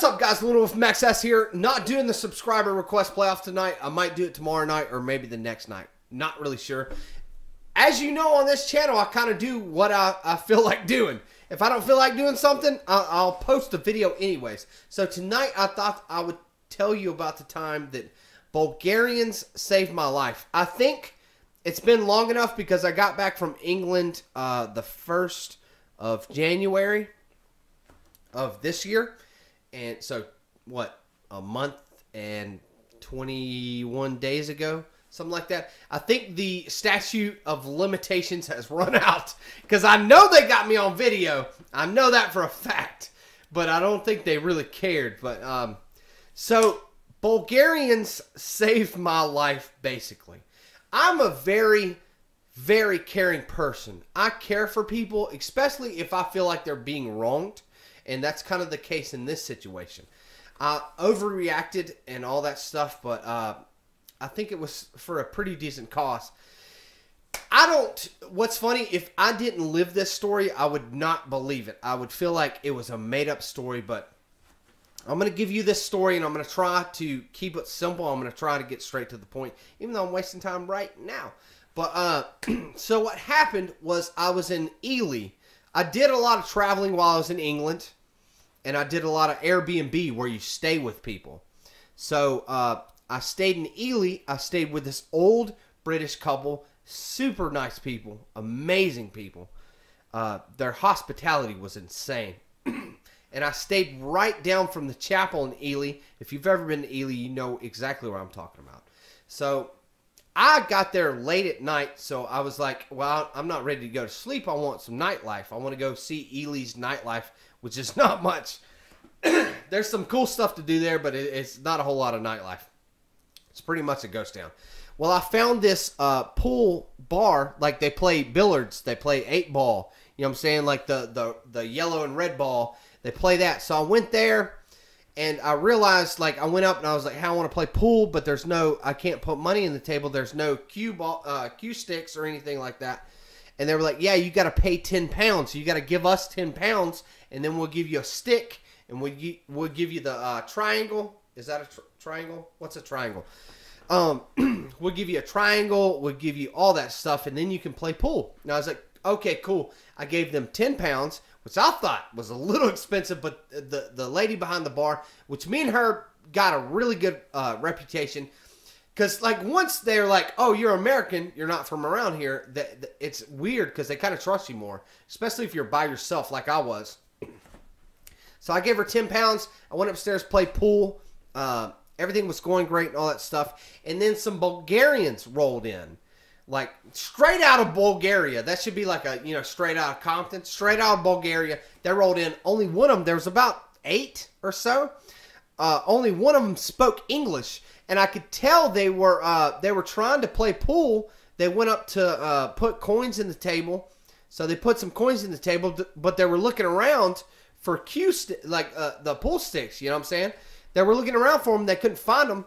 What's up, guys? Little with Max S here. Not doing the subscriber request playoff tonight. I might do it tomorrow night or maybe the next night. Not really sure. As you know, on this channel, I kind of do what I feel like doing. If I don't feel like doing something, I'll post a video anyways. So tonight, I thought I would tell you about the time that Bulgarians saved my life. I think it's been long enough because I got back from England the 1st of January of this year. And so, what, a month and 21 days ago? Something like that. I think the statute of limitations has run out. Because I know they got me on video. I know that for a fact. But I don't think they really cared. But, so, Bulgarians saved my life, basically. I'm a very, very caring person. I care for people, especially if I feel like they're being wronged. And that's kind of the case in this situation. I overreacted and all that stuff, but I think it was for a pretty decent cause. What's funny, if I didn't live this story, I would not believe it. I would feel like it was a made-up story, but I'm going to give you this story, and I'm going to try to keep it simple. I'm going to try to get straight to the point, even though I'm wasting time right now. But, so what happened was I was in Ely. I did a lot of traveling while I was in England, and I did a lot of Airbnb where you stay with people. So I stayed in Ely. I stayed with this old British couple, super nice people, amazing people. Their hospitality was insane. And I stayed right down from the chapel in Ely. If you've ever been to Ely, you know exactly what I'm talking about. So I got there late at night, so I was like, well, I'm not ready to go to sleep. I want some nightlife. I want to go see Ely's nightlife, which is not much. There's some cool stuff to do there, but it's not a whole lot of nightlife. It's pretty much a ghost town. Well, I found this pool bar, like they play billiards. They play 8-ball. You know what I'm saying? Like the yellow and red ball. They play that. So I went there. And I realized, like, I went up and I was like, hey, I want to play pool, but there's no, I can't put money in the table. There's no cue sticks or anything like that. And they were like, yeah, you got to pay 10 pounds. So you got to give us 10 pounds, and then we'll give you a stick, and we'll give you the triangle. Is that a triangle? What's a triangle? We'll give you a triangle. We'll give you all that stuff, and then you can play pool. And I was like, okay, cool. I gave them 10 pounds. Which I thought was a little expensive, but the lady behind the bar, which me and her got a really good reputation, because like once they're like, oh, you're American, you're not from around here, it's weird because they kind of trust you more, especially if you're by yourself like I was. So I gave her 10 pounds. I went upstairs, played pool. Everything was going great and all that stuff. And then some Bulgarians rolled in. Like, straight out of Bulgaria. That should be like a, straight out of Compton. Straight out of Bulgaria. They rolled in. Only one of them, there was about 8 or so. Only one of them spoke English. And I could tell they were trying to play pool. They went up to put coins in the table. So they put some coins in the table. But they were looking around for the pool sticks. You know what I'm saying? They were looking around for them. They couldn't find them.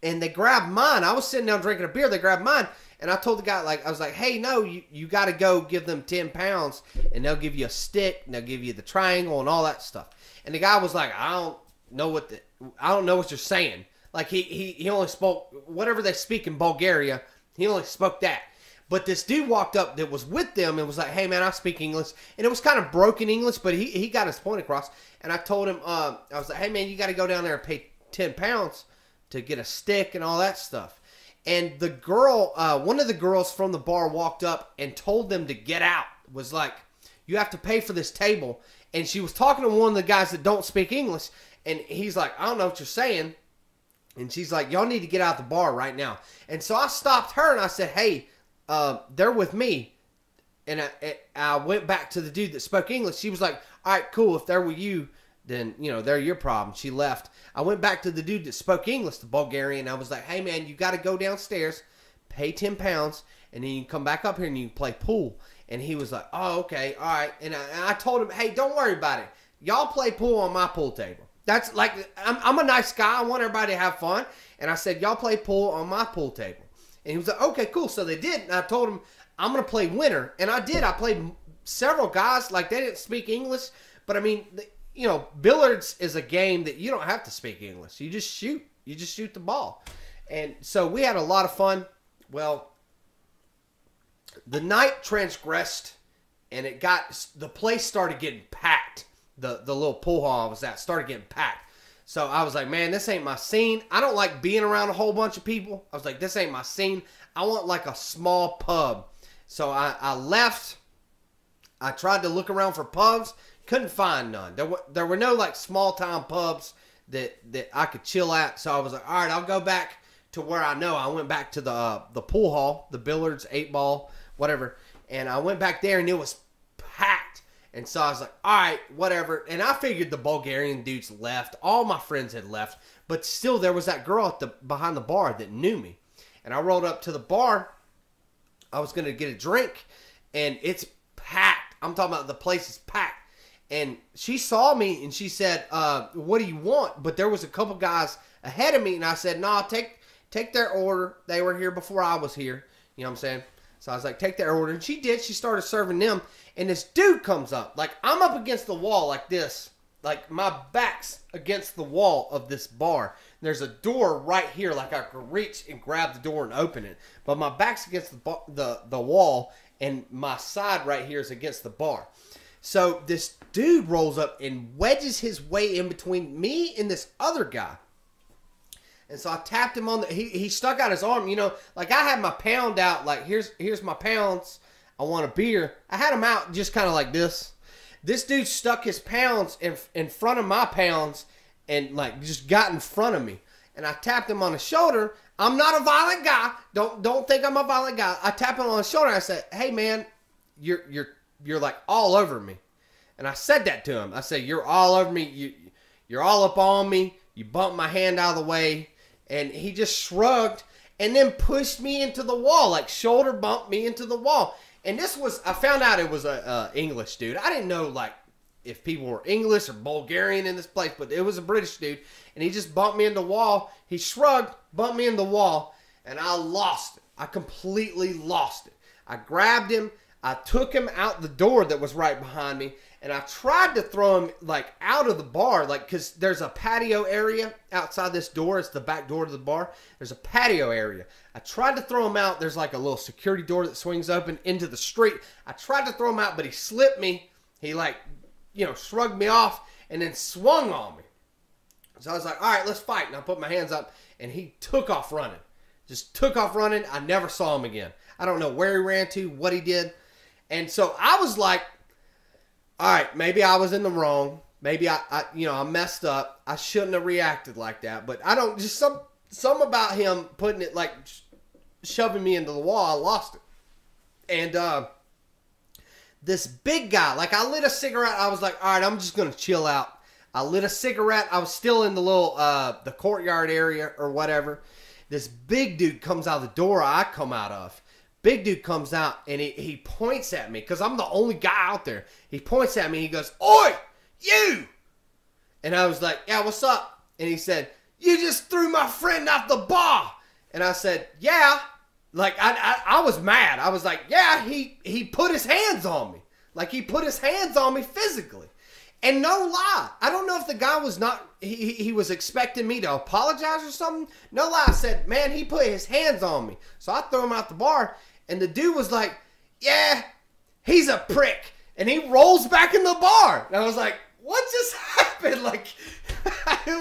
And they grabbed mine. I was sitting down drinking a beer. They grabbed mine. And I told the guy, I was like, hey, no, you got to go give them 10 pounds. And they'll give you a stick. And they'll give you the triangle and all that stuff. And the guy was like, I don't know what you're saying. Like, he only spoke, whatever they speak in Bulgaria, he only spoke that. But this dude walked up that was with them and was like, hey, man, I speak English. And it was kind of broken English, but he got his point across. And I told him, I was like, hey, man, you got to go down there and pay 10 pounds to get a stick and all that stuff. And the girl, one of the girls from the bar walked up and told them to get out. Was like, you have to pay for this table. And she was talking to one of the guys that don't speak English. And he's like, I don't know what you're saying. And she's like, y'all need to get out the bar right now. And so I stopped her and I said, hey, they're with me. And I went back to the dude that spoke English. She was like, all right, cool. If they're with you, then, they're your problem. She left. I went back to the dude that spoke English, the Bulgarian. I was like, hey, man, you got to go downstairs, pay 10 pounds, and then you can come back up here and you can play pool. And he was like, oh, okay, all right. And I told him, hey, don't worry about it. Y'all play pool on my pool table. That's like, I'm a nice guy. I want everybody to have fun. And I said, y'all play pool on my pool table. And he was like, okay, cool. So they did. And I told him, I'm going to play winner. And I did. I played several guys. Like, they didn't speak English. But, I mean, you know, billiards is a game that you don't have to speak English. You just shoot. You just shoot the ball. And so we had a lot of fun. Well, the night transgressed, and the place started getting packed. The little pool hall I was at started getting packed. So I was like, man, this ain't my scene. I don't like being around a whole bunch of people. I was like, this ain't my scene. I want like a small pub. So I left. I tried to look around for pubs. Couldn't find none. There were no like small town pubs that I could chill at. So I was like, all right, I'll go back to where I know. I went back to the pool hall, the billiards, 8-ball, whatever. And I went back there and it was packed. And so I was like, all right, whatever. And I figured the Bulgarian dudes left. All my friends had left. But still, there was that girl behind the bar that knew me. And I rolled up to the bar. I was going to get a drink. And it's packed. I'm talking about the place is packed. And she saw me and she said, what do you want? But there was a couple guys ahead of me. And I said, no, take their order. They were here before I was here. You know what I'm saying? So I was like, take their order. And she did. She started serving them. And this dude comes up. Like, I'm up against the wall like this. Like, my back's against the wall of this bar. And there's a door right here. Like, I could reach and grab the door and open it. But my back's against the wall. And my side right here is against the bar. So this dude rolls up and wedges his way in between me and this other guy. And so I tapped him on he stuck out his arm, you know, like I had my pound out, like here's my pounds. I want a beer. I had him out just kind of like this. This dude stuck his pounds in front of my pounds and like just got in front of me. And I tapped him on the shoulder. I'm not a violent guy. Don't think I'm a violent guy. I tapped him on the shoulder and I said, "Hey man, you're like all over me." And I said that to him. I said, "You're all over me. You're all up on me. You bumped my hand out of the way." And he just shrugged and then pushed me into the wall, like shoulder bumped me into the wall. And this was, I found out it was a English dude. I didn't know like if people were English or Bulgarian in this place, but it was a British dude. And he just bumped me into the wall. He shrugged, bumped me in the wall, and I lost it. I completely lost it. I grabbed him. I took him out the door that was right behind me, and I tried to throw him like out of the bar, like because there's a patio area outside this door. It's the back door to the bar. There's a patio area. I tried to throw him out. There's like a little security door that swings open into the street. I tried to throw him out, but he slipped me. He like, you know, shrugged me off and then swung on me. So I was like, all right, let's fight. And I put my hands up, and he took off running. Just took off running. I never saw him again. I don't know where he ran to, what he did. And so I was like, all right, maybe I was in the wrong. Maybe I messed up. I shouldn't have reacted like that. But I don't, just some about him putting it like shoving me into the wall. I lost it. And this big guy, like I lit a cigarette. I was like, all right, I'm just going to chill out. I lit a cigarette. I was still in the little, the courtyard area or whatever. This big dude comes out of the door I come out of. Big dude comes out and he points at me because I'm the only guy out there. He points at me and he goes, "Oi, you!" And I was like, "Yeah, what's up?" And he said, "You just threw my friend off the bar." And I said, "Yeah." Like I was mad. I was like, "Yeah, he put his hands on me. Like he put his hands on me physically." And no lie, I don't know if the guy was not, he was expecting me to apologize or something. No lie, I said, "Man, he put his hands on me." So I threw him out the bar. And the dude was like, "Yeah, he's a prick." And he rolls back in the bar. And I was like, what just happened? Like,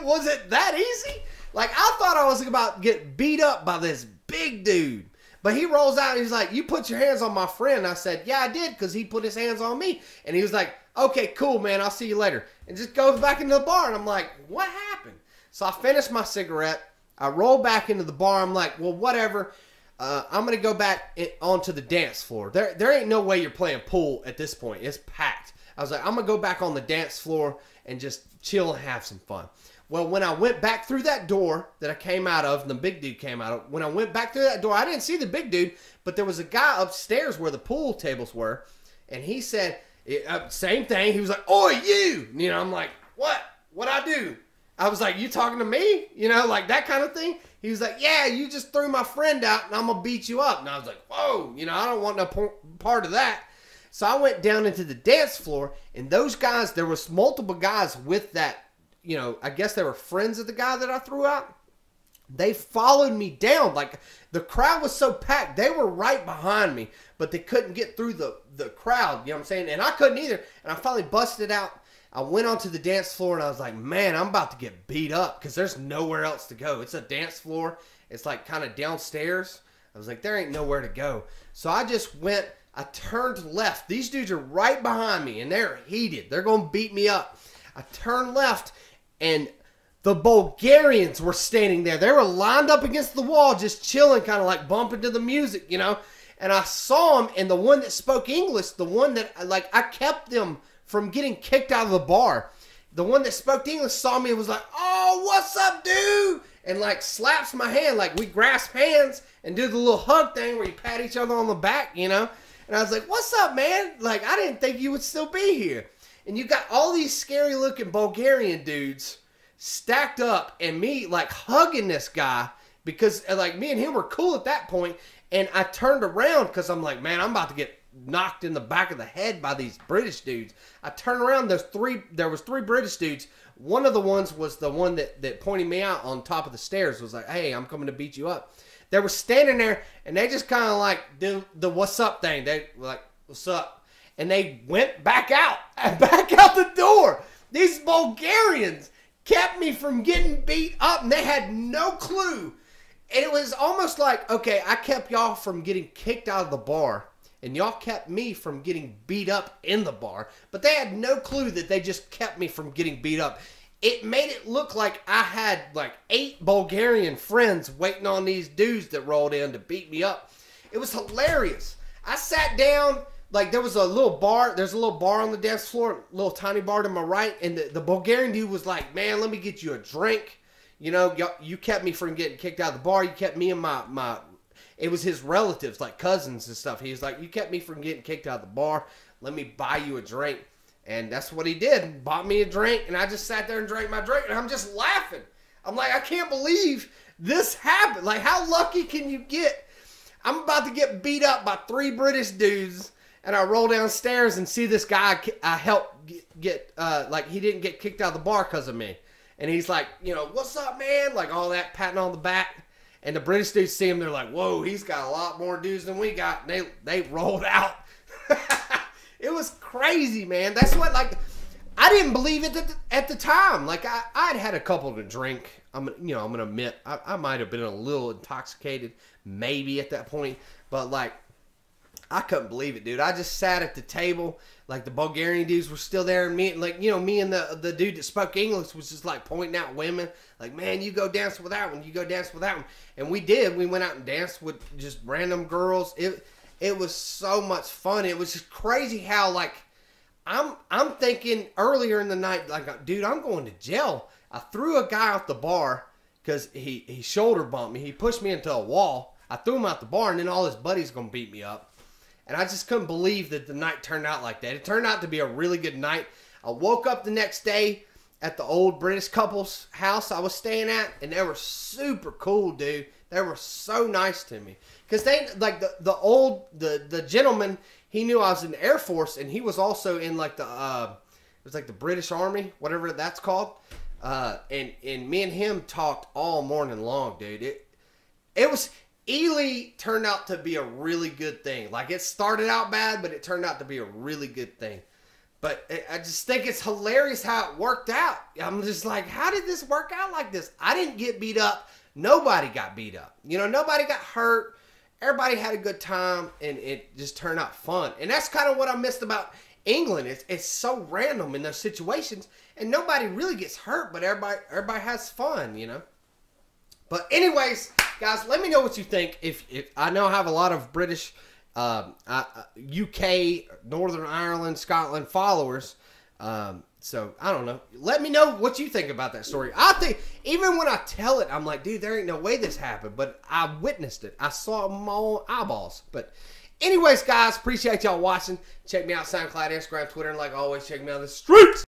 was it that easy? Like, I thought I was about to get beat up by this big dude. But he rolls out and he's like, "You put your hands on my friend." I said, "Yeah, I did, because he put his hands on me." And he was like, "Okay, cool, man. I'll see you later." And just goes back into the bar. And I'm like, what happened? So I finished my cigarette. I roll back into the bar. I'm like, well, whatever. I'm going to go back onto the dance floor. There ain't no way you're playing pool at this point. It's packed. I was like, I'm going to go back on the dance floor and just chill and have some fun. Well, when I went back through that door that I came out of, and the big dude came out of, when I went back through that door, I didn't see the big dude, but there was a guy upstairs where the pool tables were, and he said, same thing. He was like, "Oi, you!" You know, I'm like, what? What'd I do? I was like, "You talking to me?" You know, like that kind of thing. He was like, "Yeah, you just threw my friend out and I'm going to beat you up." And I was like, whoa, you know, I don't want no part of that. So I went down into the dance floor, and those guys, there was multiple guys with that, you know, I guess they were friends of the guy that I threw out. They followed me down. Like, the crowd was so packed. They were right behind me, but they couldn't get through the crowd. You know what I'm saying? And I couldn't either. And I finally busted out. I went onto the dance floor, and I was like, man, I'm about to get beat up because there's nowhere else to go. It's a dance floor. It's like kind of downstairs. I was like, there ain't nowhere to go. So I just went. I turned left. These dudes are right behind me, and they're heated. They're going to beat me up. I turned left, and the Bulgarians were standing there. They were lined up against the wall, just chilling, kind of like bumping to the music, you know. And I saw them, and the one that spoke English, the one that, like, I kept them from getting kicked out of the bar. The one that spoke English saw me and was like, oh, what's up, dude? And, like, slaps my hand. Like, we grasp hands and do the little hug thing where you pat each other on the back, you know. And I was like, what's up, man? Like, I didn't think you would still be here. And you got all these scary-looking Bulgarian dudes stacked up, and me like hugging this guy because like me and him were cool at that point. And I turned around because I'm like, man, I'm about to get knocked in the back of the head by these British dudes. I turned around. There was three British dudes. One of the ones was the one that pointed me out on top of the stairs, was like, hey, I'm coming to beat you up. They were standing there, and they just kind of like do the what's up thing. They were like, what's up? And they went back out the door. These Bulgarians kept me from getting beat up, and they had no clue. And it was almost like, okay, I kept y'all from getting kicked out of the bar, and y'all kept me from getting beat up in the bar. But they had no clue that they just kept me from getting beat up. It made it look like I had like 8 Bulgarian friends waiting on these dudes that rolled in to beat me up. It was hilarious. I sat down. Like, there was a little bar. There's a little bar on the dance floor, a little tiny bar to my right. And the Bulgarian dude was like, man, let me get you a drink. You know, you kept me from getting kicked out of the bar. You kept me and my it was his relatives, like cousins and stuff. He was like, you kept me from getting kicked out of the bar. Let me buy you a drink. And that's what he did. Bought me a drink. And I just sat there and drank my drink. And I'm just laughing. I'm like, I can't believe this happened. Like, how lucky can you get? I'm about to get beat up by 3 British dudes. And I roll downstairs and see this guy I helped get like, he didn't get kicked out of the bar because of me. And he's like, you know, what's up, man? Like, all that patting on the back. And the British dudes see him. They're like, whoa, he's got a lot more dudes than we got. And they rolled out. It was crazy, man. That's what, like, I didn't believe it at the time. Like, I'd had a couple to drink. I'm going to admit, I might have been a little intoxicated, maybe at that point. But, like, I couldn't believe it, dude. I just sat at the table. Like, the Bulgarian dudes were still there. And me, like, you know, me and the dude that spoke English was just, like, pointing out women. Like, man, you go dance with that one. You go dance with that one. And we did. We went out and danced with just random girls. It was so much fun. It was just crazy how, like, I'm thinking earlier in the night, like, dude, I'm going to jail. I threw a guy out the bar because he shoulder bumped me. He pushed me into a wall. I threw him out the bar, and then all his buddies going to beat me up. And I just couldn't believe that the night turned out like that. It turned out to be a really good night. I woke up the next day at the old British couple's house I was staying at, and they were super cool, dude. They were so nice to me. Because they, like, the gentleman, he knew I was in the Air Force, and he was also in, like, it was like the British Army, whatever that's called. And me and him talked all morning long, dude. Ely turned out to be a really good thing. Like, it started out bad, but it turned out to be a really good thing. But I just think it's hilarious how it worked out. I'm just like, how did this work out like this? I didn't get beat up. Nobody got beat up. You know, nobody got hurt. Everybody had a good time, and it just turned out fun. And that's kind of what I missed about England. It's so random in those situations, and nobody really gets hurt, but everybody has fun, you know. But anyways, guys, let me know what you think. If I know I have a lot of British, UK, Northern Ireland, Scotland followers. So I don't know. Let me know what you think about that story. I think even when I tell it, I'm like, dude, there ain't no way this happened. But I witnessed it. I saw it with my own eyeballs. But anyways, guys, appreciate y'all watching. Check me out SoundCloud, Instagram, Twitter, and like always, check me out on the streets.